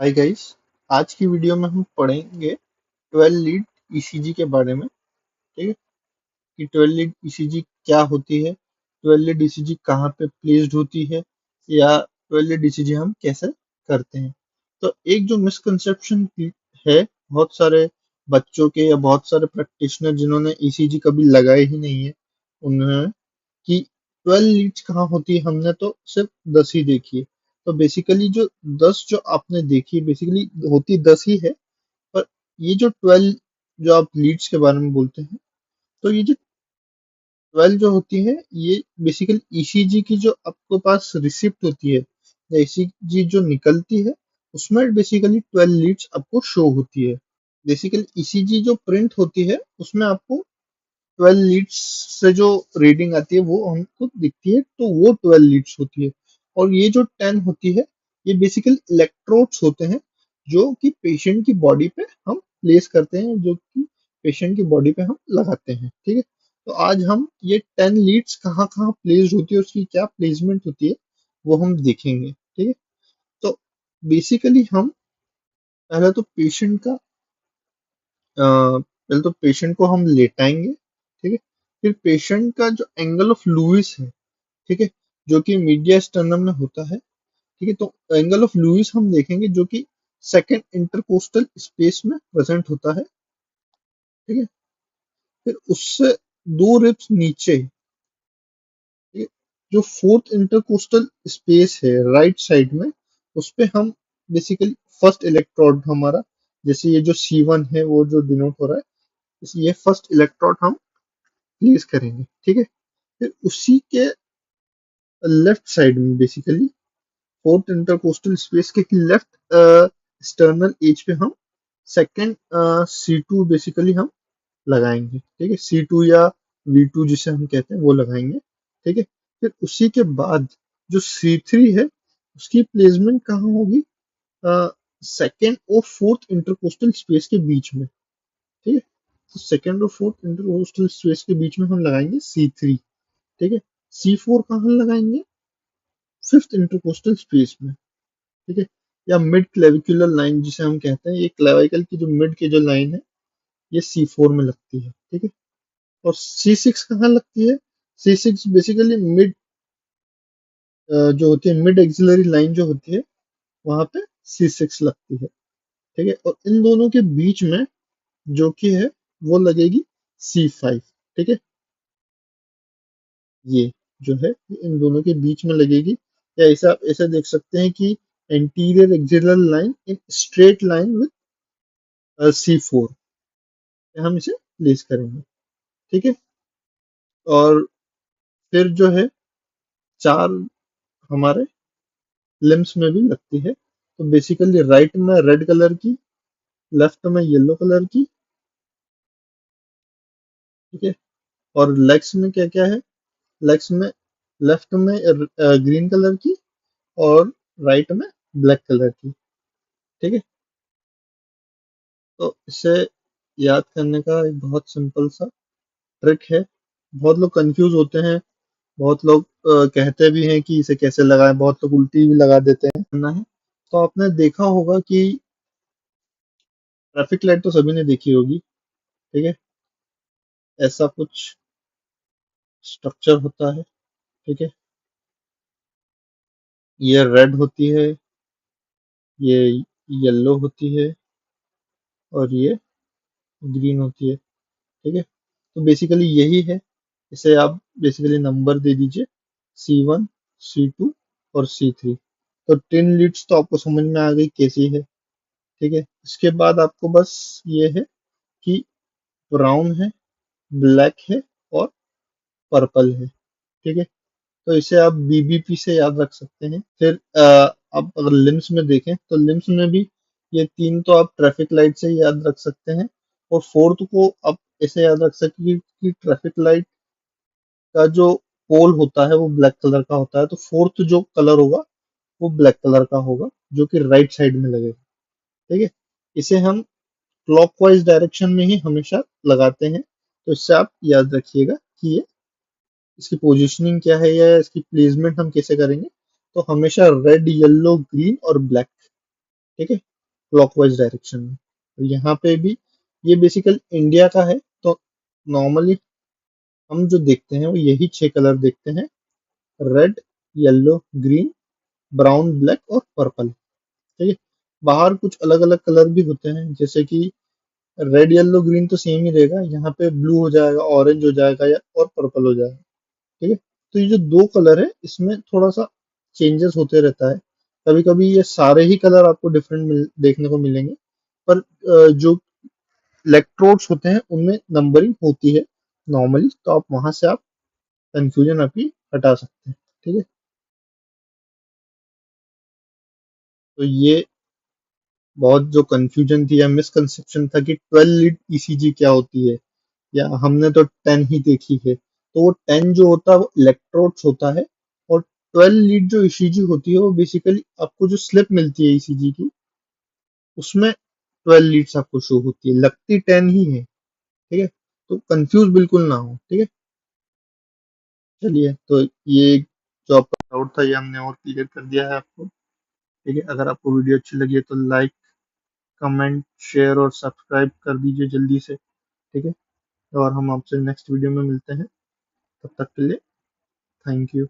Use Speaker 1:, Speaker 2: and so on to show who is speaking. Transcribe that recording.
Speaker 1: Hi guys. आज की video में हम पढ़ेंगे 12 लीड ईसीजी के बारे में। ठीक है कि 12 लीड ईसीजी क्या होती है, 12 लीड ईसीजी कहाँ पे प्लेस्ड होती है, या 12 लीड ईसीजी हम कैसे करते हैं। तो एक जो मिसकंसेप्शन है बहुत सारे बच्चों के या बहुत सारे प्रैक्टिशनर जिन्होंने ईसीजी कभी लगाए ही नहीं है उन्हें, कि 12 लीड्स कहाँ होती है, हमने तो सिर्फ 10 ही देखी है। तो बेसिकली जो 10 जो आपने देखी है बेसिकली होती 10 ही है। पर ये जो 12 जो आप लीड्स के बारे में बोलते हैं, तो ये जो 12 जो होती है ये बेसिकली ईसीजी की जो आपके पास रिसिप्ट होती है या ईसीजी जो निकलती है उसमें बेसिकली 12 लीड्स आपको शो होती है। बेसिकली ईसीजी जो प्रिंट होती है उसमें आपको 12 लीड्स से जो रीडिंग आती है वो हमको दिखती है, तो वो 12 लीड्स होती है। और ये जो 10 होती है ये बेसिकली इलेक्ट्रोड्स होते हैं जो कि पेशेंट की बॉडी पे हम प्लेस करते हैं, जो कि पेशेंट की बॉडी पे हम लगाते हैं। ठीक है, तो आज हम ये 10 लीड्स कहाँ कहाँ प्लेस्ड होती है, उसकी क्या प्लेसमेंट होती है वो हम देखेंगे। ठीक है, तो बेसिकली हम पहले तो पेशेंट का पहले तो पेशेंट को हम लेटाएंगे। ठीक है, फिर पेशेंट का जो एंगल ऑफ लुइस है, ठीक है, जो कि मीडिया स्टर्नम में होता है। ठीक है, तो एंगल ऑफ लुइस हम देखेंगे जो कि सेकंड इंटरकोस्टल स्पेस में प्रेजेंट होता है। ठीक है, फिर उससे दो रिब्स नीचे, ठीक है, जो फोर्थ इंटरकोस्टल स्पेस है राइट साइड में, उस पे हम बेसिकली फर्स्ट इलेक्ट्रोड हमारा, जैसे ये जो C1 है वो जो डिनोट हो रहा है, ये फर्स्ट इलेक्ट्रोड हम प्लेस करेंगे। ठीक है, फिर उसी के लेफ्ट साइड में बेसिकली फोर्थ इंटरकोस्टल स्पेस के लेफ्ट एक्सटर्नल एज पे हम सेकेंड C2 बेसिकली हम लगाएंगे। ठीक है, C2 या V2 जिसे हम कहते हैं वो लगाएंगे। ठीक है, फिर उसी के बाद जो C3 है उसकी प्लेसमेंट कहाँ होगी, सेकेंड और फोर्थ इंटरकोस्टल स्पेस के बीच में। ठीक है, तो सेकेंड और फोर्थ इंटरकोस्टल स्पेस के बीच में हम लगाएंगे C3। ठीक है, C4 कहाँ लगाएंगे, फिफ्थ इंटरकोस्टल स्पेस में। ठीक है, या मिड क्लेविकुलर लाइन जिसे हम कहते हैं, ये क्लेविकल की जो मिड की जो लाइन है ये C4 में लगती है। ठीक है, और C6 कहाँ लगती है, C6 बेसिकली मिड जो होती है मिड एक्सिलरी लाइन जो होती है वहां पे C6 लगती है। ठीक है, और इन दोनों के बीच में जो कि है वो लगेगी C5। ठीक है, ये जो है ये इन दोनों के बीच में लगेगी, या ऐसा आप ऐसा देख सकते हैं कि anterior एक्सिलर line in straight line with C4 हम इसे प्लेस करेंगे। ठीक है, और फिर जो है चार हमारे लिम्स में भी लगती है। तो बेसिकली राइट में रेड कलर की, लेफ्ट में येलो कलर की। ठीक है, और लेग्स में क्या क्या है, लेग्स में लेफ्ट में ग्रीन कलर की और राइट में ब्लैक कलर की। ठीक है, तो इसे याद करने का एक बहुत सिंपल सा ट्रिक है। बहुत लोग कंफ्यूज होते हैं, बहुत लोग कहते भी हैं कि इसे कैसे लगाएं, बहुत लोग उल्टी भी लगा देते हैं। करना है तो आपने देखा होगा कि ट्रैफिक लाइट तो सभी ने देखी होगी। ठीक है, ऐसा कुछ स्ट्रक्चर होता है। ठीक है, ये रेड होती है, ये येलो होती है और ये ग्रीन होती है। ठीक है, तो बेसिकली यही है। इसे आप बेसिकली नंबर दे दीजिए C1, C2 और C3। तो 10 लीड्स तो आपको समझ में आ गई कैसी है। ठीक है, इसके बाद आपको बस ये है कि ब्राउन है, ब्लैक है और पर्पल है। ठीक है, तो इसे आप बीबीपी से याद रख सकते हैं। फिर आप अगर लिम्स में देखें तो लिम्स में भी ये तीन तो आप ट्रैफिक लाइट से याद रख सकते हैं, और फोर्थ को आप ऐसे याद रख सकते हैं कि ट्रैफिक लाइट का जो पोल होता है वो ब्लैक कलर का होता है, तो फोर्थ जो कलर होगा वो ब्लैक कलर का होगा जो कि राइट साइड में लगेगा। ठीक है, इसे हम क्लॉकवाइज डायरेक्शन में ही हमेशा लगाते हैं, तो इससे आप याद रखिएगा कि ये इसकी पोजीशनिंग क्या है या इसकी प्लेसमेंट हम कैसे करेंगे। तो हमेशा रेड, येलो, ग्रीन और ब्लैक ठीक है, क्लॉकवाइज डायरेक्शन में। और यहाँ पे भी ये बेसिकल इंडिया का है, तो नॉर्मली हम जो देखते हैं वो यही 6 कलर देखते हैं, red, yellow, green, brown, black और पर्पल। ठीक है, बाहर कुछ अलग अलग कलर भी होते हैं, जैसे कि रेड येलो ग्रीन तो सेम ही रहेगा, यहाँ पे ब्लू हो जाएगा, ऑरेंज हो जाएगा या और पर्पल हो जाएगा। ठीक है, तो ये जो 2 कलर है इसमें थोड़ा सा चेंजेस होते रहता है। कभी कभी ये सारे ही कलर आपको डिफरेंट देखने को मिलेंगे, पर जो इलेक्ट्रोड्स होते हैं उनमें नंबरिंग होती है नॉर्मली, तो आप वहां से आप कंफ्यूजन आपकी हटा सकते हैं। ठीक है, तो ये बहुत जो कंफ्यूजन थी या मिसकंसेप्शन था कि 12 लीड ईसीजी क्या होती है, या हमने तो 10 ही देखी है, तो वो 10 जो होता है वो इलेक्ट्रोड्स होता है, और 12 लीड जो ईसीजी होती है वो बेसिकली आपको जो स्लिप मिलती है ईसीजी की, उसमें 12 लीड्स आपको शो होती है, लगती 10 ही है। ठीक है, तो कंफ्यूज बिल्कुल ना हो। ठीक है, चलिए, तो ये जो आपका डाउट था ये हमने और क्लियर कर दिया है आपको। ठीक है, अगर आपको वीडियो अच्छी लगी है तो लाइक, कमेंट, शेयर और सब्सक्राइब कर दीजिए जल्दी से। ठीक है, और हम आपसे नेक्स्ट वीडियो में मिलते हैं, तब तक के लिए थैंक यू।